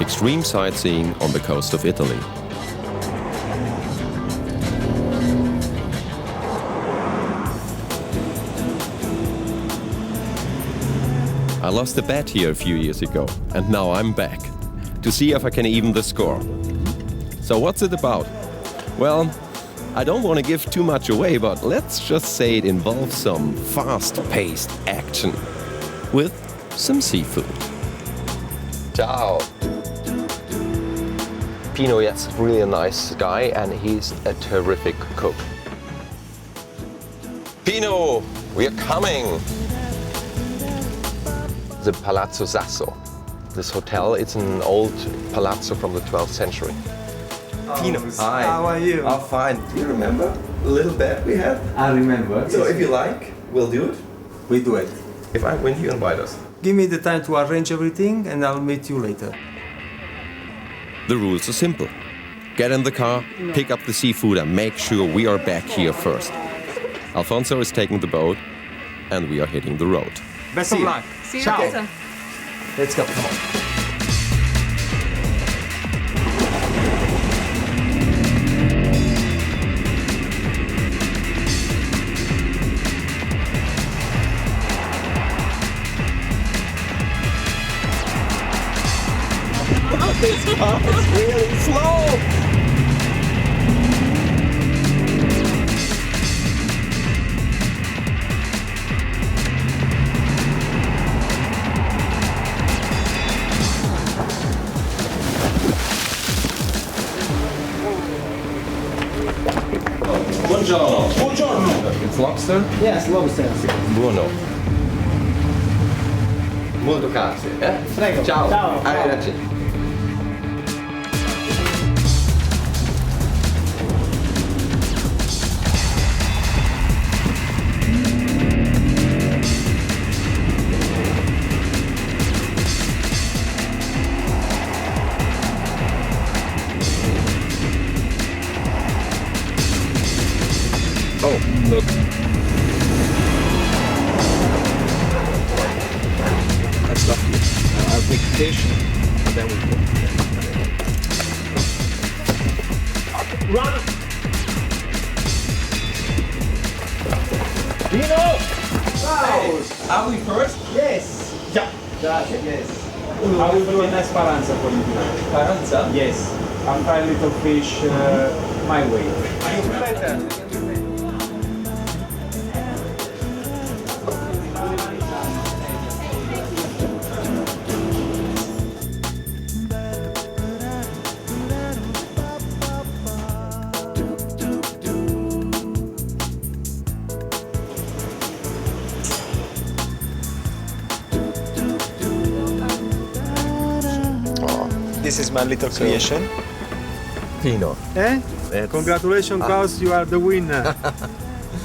extreme sightseeing on the coast of Italy. I lost a bet here a few years ago, and now I'm back to see if I can even the score. So what's it about? Well, I don't want to give too much away, but let's just say it involves some fast-paced action with some seafood. Ciao! Pino is really a nice guy and he's a terrific cook. Pino, we are coming! The Palazzo Sasso. This hotel, it's an old palazzo from the 12th century. Pino, hi. How are you? Oh, fine. Do you remember the little bet we had? I remember. So if you like, we'll do it. We do it. If I win, you invite us. Give me the time to arrange everything and I'll meet you later. The rules are simple. Get in the car, pick up the seafood and make sure we are back here first. Alfonso is taking the boat and we are hitting the road. Best of luck. See you Ciao. later. Let's go. Come on. This car is really slow! Buongiorno. Buongiorno. It's lobster? Yes, lobster. Buono. Molto grazie. Prego. Ciao. Ciao. Arrivederci. Oh, look. That's lovely. I'll take the fish, and then we go. Run! Pino! Hey, are we first? Yes! Yeah. Yes. I will do an Esperanza for you tonight. Esperanza? Yes. I'll try a little fish my way. This is my little creation. Pino. Eh? It's- Congratulations, Klaus, you are the winner.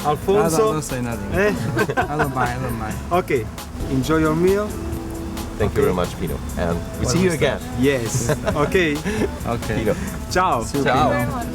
Alfonso. Don't say nothing. Eh? I don't mind. Okay, enjoy your meal. Thank you very much, Pino. And we see you again. Yes. Okay. Okay. Pino. Ciao. Ciao. Very much.